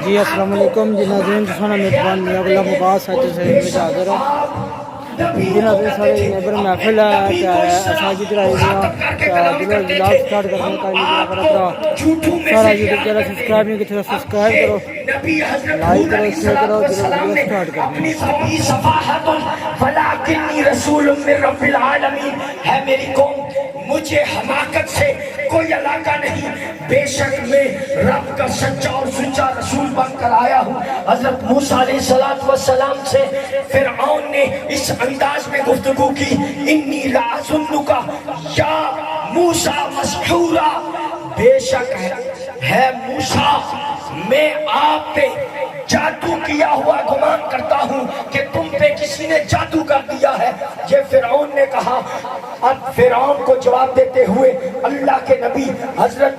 جی السلام علیکم جی ناظرین سونا میزبان میاں غلام عباس سچ سے میں حاضر ہے جی ناظرین سارے نیبر محفل ہے ساجد رائی دیا دلو بلاگ سٹارٹ کرنے کا لیے اگر اپنا سارا یوٹیوب چینل سبسکرائب نہیں کیا سبسکرائب کرو لائک کرو شیئر کرو دلو ویڈیو سٹارٹ کرنے رسول من رب العالمین ہے میری قوم مجھے حماقت سے کوئی علاقہ نہیں بے شک میں رب کا سچا اور سچا رسول بن کر آیا ہوں حضرت موسیٰ علیہ السلام سے فرعون نے اس انداز میں گفتگو کی انی لَأَظُنُّكَ یا موسیٰ مسحورا بے شک ہے موسیٰ میں آپ پہ جادو کیا ہوا گمان کرتا ہوں کہ تم پہ کسی نے جادو کر دیا ہے یہ فرعون نے کہا اب فرعون کو جواب دیتے ہوئے اللہ کے نبی حضرت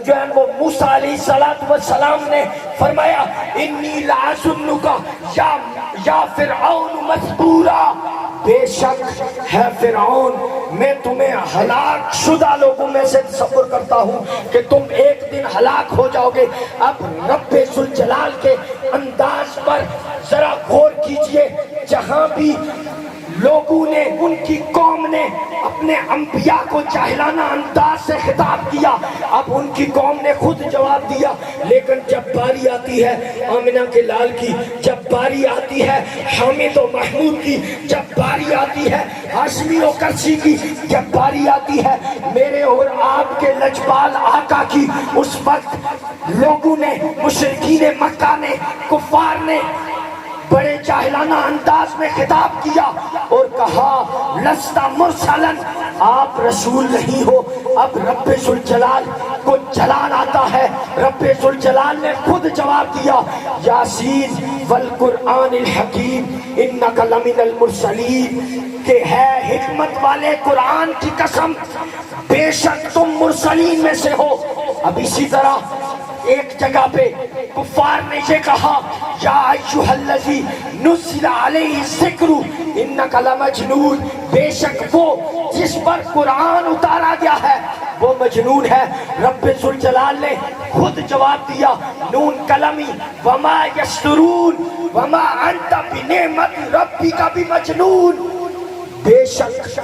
جو ہے وہ موسیٰ علیہ السلام نے فرمایا انی لَأَظُنُّكَ یا فرعون مسحورا بے شک ہے فرعون میں تمہیں ہلاک شدہ لوگوں میں سے تصور کرتا ہوں کہ تم ایک دن ہلاک ہو جاؤ گے اب رب ذوالجلال کے انداز پر ذرا غور کیجئے جہاں بھی لوگوں نے ان کی قوم نے اپنے انبیاء کو جاہلانہ انداز سے خطاب کیا اب ان کی قوم نے خود جواب دیا لیکن جب باری آتی ہے آمنہ کے لال کی جب باری آتی ہے حامد و محمود کی جب باری آتی ہے ہاشمی و کرسی کی جب باری آتی ہے میرے اور آپ کے لجپال آقا کی اس وقت لوگوں نے مشرکین مکہ نے کفار نے بڑے جاہلانہ انداز میں خطاب کیا اور کہا لستا مرسلن آپ رسول نہیں ہو اب رب ذوالجلال کو جلال آتا ہے رب ذوالجلال نے خود جواب دیا یاسین والقرآن الحکیم انک لمن المرسلین کہ ہے حکمت والے قرآن کی قسم بے شک تم مرسلین میں سے ہو اب اسی طرح ایک جگہ پہ کفار نے یہ کہا یا ایھا الذی نزل علیہ الذکر انک لمجنون بے شک وہ جس پر قرآن اتارا گیا ہے وہ مجنون ہے رب ذوالجلال نے خود جواب دیا نون قلمی وما یسطرون وما انت بنعمت ربک بمجنون بے شک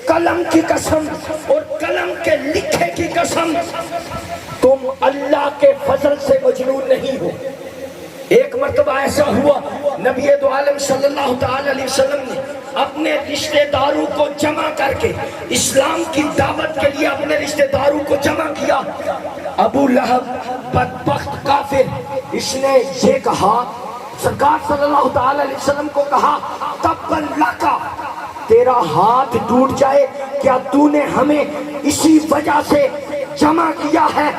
قلم کی قسم اور قلم کے لکھے کی قسم تم اللہ کے فضل سے مجنون نہیں ہو ایک مرتبہ ایسا ہوا نبی دو عالم صلی اللہ تعالی علیہ وسلم نے اپنے رشتہ داروں کو جمع کر کے اسلام کی دعوت کے لیے اپنے رشتہ داروں کو جمع کیا ابو لہب بدبخت کافر اس نے یہ کہا سرکار صلی اللہ تعالی علیہ وسلم کو کہا تبا لکا تیرا ہاتھ ٹوٹ جائے کیا تو نے ہمیں اسی وجہ سے جمع کیا ہے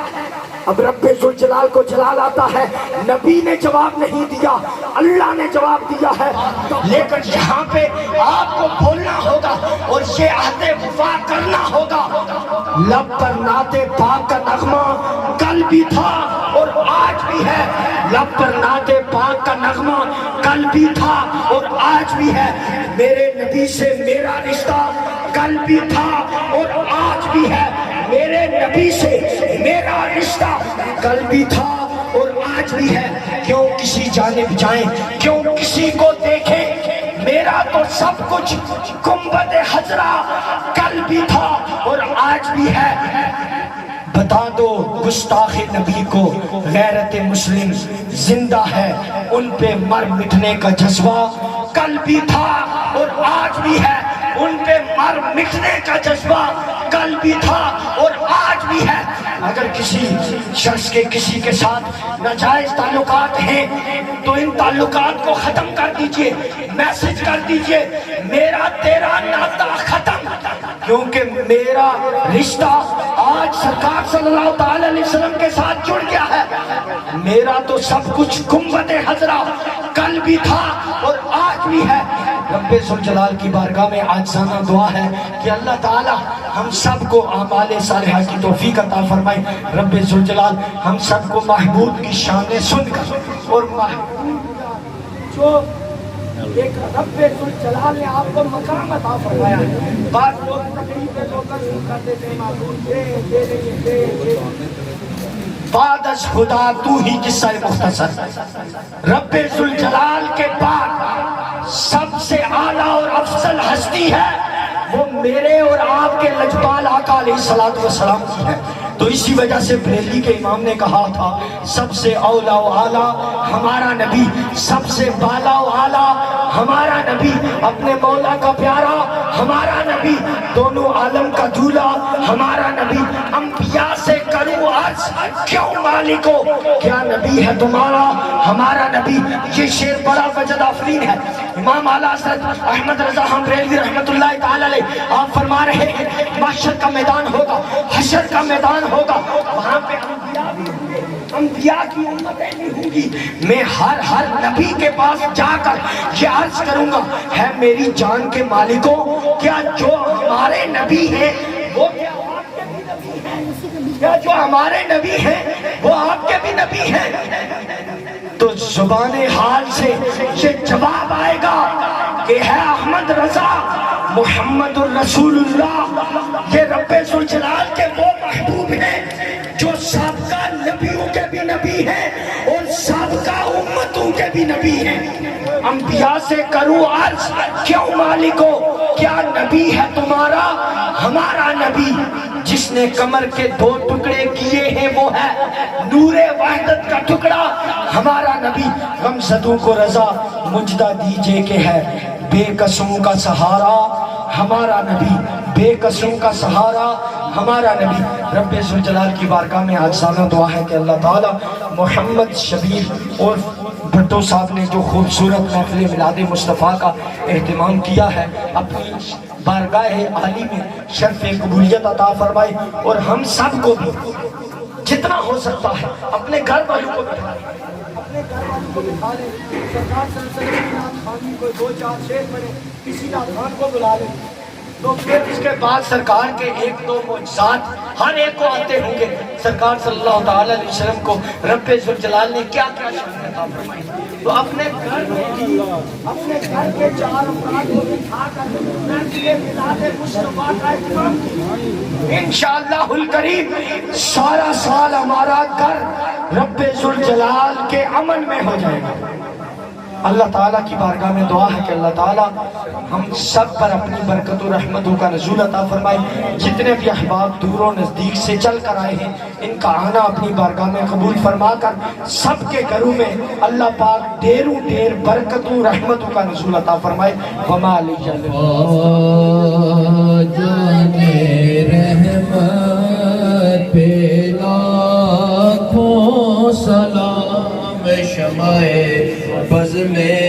اب رب ذوالجلال کو جلال آتا ہے نبی نے جواب نہیں دیا اللہ نے جواب دیا ہے لیکن یہاں پہ آپ کو بولنا ہوگا اور یہ عہد وفا کرنا ہوگا لب پر نعت پاک کا نغمہ کل بھی تھا اور آج بھی ہے لب پر نعت پاک کا نغمہ کل بھی تھا اور آج بھی ہے میرے نبی سے میرا رشتہ کل بھی تھا اور آج بھی ہے میرے نبی سے میرا رشتہ کل بھی تھا اور آج بھی ہے کیوں کسی جانب جائیں کیوں کسی کو دیکھیں میرا تو سب کچھ گنبد خضرا کل بھی تھا اور آج بھی ہے بتا دو گستاخ نبی کو غیرت مسلم زندہ ہے ان پہ مر مٹنے کا جذبہ کل بھی تھا اور آج بھی ہے ان پہ مر مٹنے کا جذبہ کل بھی تھا اور آج بھی ہے اگر کسی شخص کے کسی کے ساتھ ناجائز تعلقات ہیں تو ان تعلقات کو ختم کر دیجئے میسج کر دیجئے میرا تیرا ناطہ ختم کیونکہ میرا رشتہ آج سرکار صلی اللہ تعالی علیہ وسلم کے ساتھ جڑ گیا ہے میرا تو سب کچھ گنبد خضرا کل بھی تھا اور آج بھی ہے رب ذوالجلال کی بارگاہ میں عاجزانہ دعا ہے کہ اللہ تعالی ہم سب کو اعمال صالحہ کی توفیق عطا فرمائے رب ذوالجلال ہم سب کو محبوب کی شان سن کر اور محبوب جو ایک رب ذوالجلال نے آپ کو مقام عطا فرمایا ہے بعض لوگ تقریب میں لوگ کرتے تھے محبوب دے بعد از خدا تو ہی قصہ مختصر، رب ذوالجلال کے بعد سب سے اعلیٰ اور افضل ہستی ہے وہ میرے اور آپ کے لجپال آقا علیہ السلام کی ہے۔ تو اسی وجہ سے بریلی کے امام نے کہا تھا سب سے اولا و اعلیٰ ہمارا نبی، سب سے بالا و اعلیٰ ہمارا نبی، اپنے مولا کا پیارا ہمارا نبی، دونوں عالم کا دولہ ہمارا نبی، انبیاء سے کروں عرض کیوں مالکو، کیا نبی ہے تمہارا ہمارا نبی۔ یہ شعر بڑا وجد آفرین ہے۔ امام اعلیٰ حضرت احمد رضا خان بریلوی رحمت اللہ تعالی علیہ آپ فرما رہے ہیں محشر کا میدان ہوگا، حشر کا میدان ہوگا، وہاں پہ انبیاء بھی ہوں گے، انبیاء کی امتیں بھی ہوں گی۔ میں ہر نبی کے پاس جا کر یہ عرض کروں گا ہے میری جان کے مالکوں، کیا جو ہمارے نبی ہیں وہ کیا آپ کے بھی نبی ہیں؟ کیا جو ہمارے نبی ہیں وہ آپ کے بھی نبی ہیں؟ تو زبان حال سے یہ جواب آئے گا کہ ہے احمد رضا محمد الرسول اللہ، یہ رب ذوالجلال کے وہ محبوب ہیں جو سابقہ نبیوں کے بھی نبی ہیں اور سابقہ امتوں کے بھی نبی ہیں۔ انبیاء سے کروں عرض کیوں مالکو، کیا نبی ہے تمہارا ہمارا نبی، جس نے کمر کے 2 ٹکڑے کیے ہیں وہ ہے نور وحدت کا ٹکڑا ہمارا نبی۔ غمزدوں کو رضا مجدہ دیجئے کہ ہے بے قصوں کا سہارا ہمارا نبی، بے قصوں کا سہارا ہمارا نبی۔ رب ذوالجلال کی بارگاہ میں عاجزانہ دعا ہے کہ اللہ تعالی محمد شبیر اور بھٹو صاحب نے جو خوبصورت محفل میلاد مصطفیٰ کا اہتمام کیا ہے اپنی بارگاہ عالی میں شرف قبولیت عطا فرمائے، اور ہم سب کو بھی جتنا ہو سکتا ہے اپنے گھر والوں کو بٹھا لیں، اپنے گھر والوں کو بٹھا لیں، سرکار صلی اللہ علیہ وسلم کی خانی کو 2-4 شعر پڑھیں، کسی ناتھان کو بلا لیں، تو پھر اس کے بعد سرکار کے 1-2 معجزات ہر ایک کو آتے ہوں گے۔ سرکار صلی اللہ تعالی علیہ وسلم کو رب ذوالجلال نے کیا کیا شان عطا فرمائی، تو اپنے گھر میں بھی اپنے گھر کے 4 افراد کو بٹھا کر محفل میلاد مصطفیٰ کا اہتمام کیا۔ انشاءاللہ الکریم سارا سال ہمارا گھر رب ذوالجلال کے امن میں ہو جائے گا۔ اللہ تعالیٰ کی بارگاہ میں دعا ہے کہ اللہ تعالیٰ ہم سب پر اپنی برکت و رحمتوں کا نزول عطا فرمائے۔ جتنے بھی احباب دور و نزدیک سے چل کر آئے ہیں ان کا آنا اپنی بارگاہ میں قبول فرما کر سب کے گھروں میں اللہ پاک ڈھیروں ڈھیر برکتوں و رحمتوں کا نزول عطا فرمائے۔ وما علیہ جانے رحمت پہ لاکھوں سلام، شمع بز میں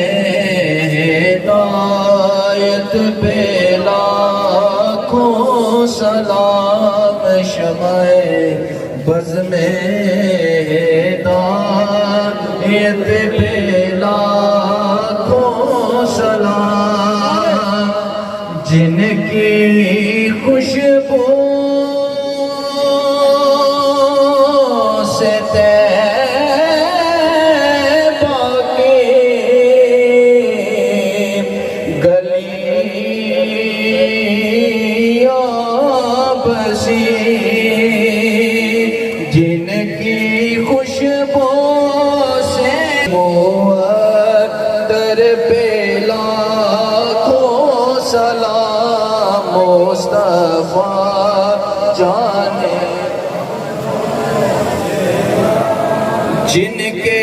ہدایت پہ لاکھوں سلام، شمع بز میں ہدایت پہ لاکھوں سلام، جن کی خوشبو سے جن کی خوشبو سے در پہ لاکھوں سلام، مصطفیٰ جانے جن کے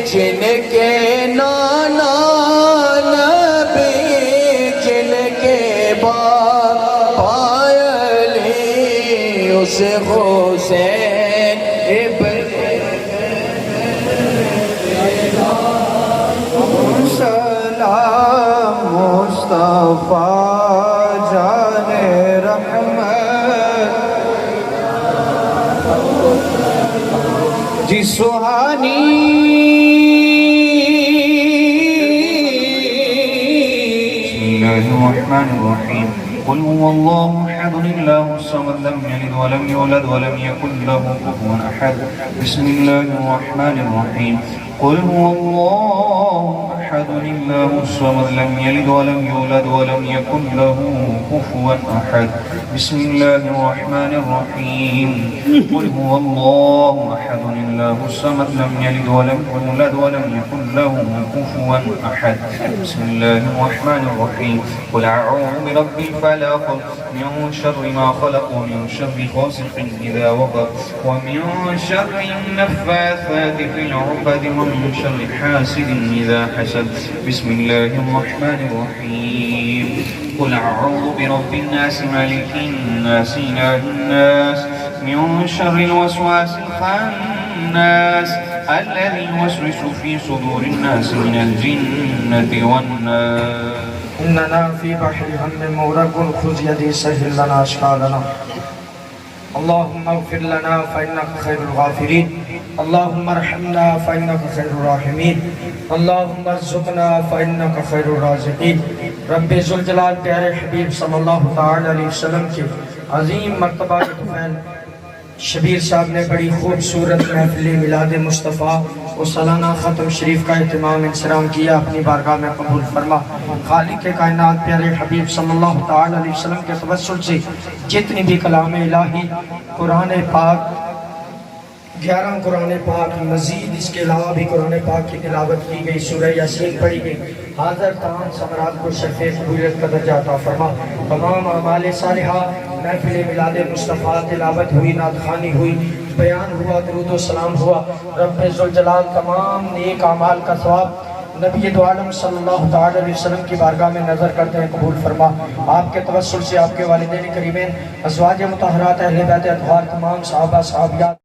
جن کے نانا نبی، جن کے باپا علی، اس حسین ابن سلام، مصطفیٰ جان رحمت جی سہانی الرحمن الرحيم قل هو الله أحد الله الصمد لم يلد ولم يولد ولم يكن له كفوا أحد بسم الله الرحمن الرحيم قل هو الله أحد الله الصمد لم يلد ولم يولد ولم يكن له كفوا أحد بسم الله الرحمن الرحيم قل هو الله أحد الله الصمد لم يلد ولم يولد ولم يكن له كفوا أحد بسم الله الرحمن الرحيم قل أعوذ برب الفلق من شر ما خلق ومن شر غاسق إذا وقب ومن شر النفاثات في العقد ومن شر حاسد إذا حسد بسم الله الرحمن الرحيم قل أعوذ برب الناس مالك الناس إله الناس من شر الوسواس الخناس الذي يوسوس في صدور الناس من الجنة والناس إننا في بحر هم مورق خذ يدي سهل لنا أشكالنا اللهم اغفر لنا فإنك خير الغافرين اللهم ارحمنا فإنك خير الراحمين اللهم ارزقنا فإنك خير الرازقين رب ذوالجلال پیارے حبیب صلی اللہ تعالی علیہ وسلم کی عظیم مرتبہ کے طفیل شبیر صاحب نے بڑی خوبصورت محفل میلاد مصطفیٰ و سالانہ ختم شریف کا اہتمام انصرام کیا اپنی بارگاہ میں قبول فرما خالق کائنات پیارے حبیب صلی اللہ تعالی علیہ وسلم کے توسل سے جتنی بھی کلام الہی قرآن پاک 11 قرآن پاک مزید اس کے علاوہ بھی قرآن پاک کی تلاوت کی گئی سورہ یاسین پڑھی گئی حاضر تمام ثمرات کو شرف قبولیت کا درجہ عطا فرما تمام اعمال صالحہ محفل میلاد مصطفیٰ تلاوت ہوئی نعت خوانی ہوئی بیان ہوا درود و سلام ہوا رب ذوالجلال تمام نیک اعمال کا ثواب نبی دو عالم صلی اللہ تعالی علیہ وسلم کی بارگاہ میں نظر کرتے ہیں قبول فرما آپ کے توسل سے آپ کے والدین کریمین ازواج مطہرات اہل بیت اطہار تمام صحابہ صحابیات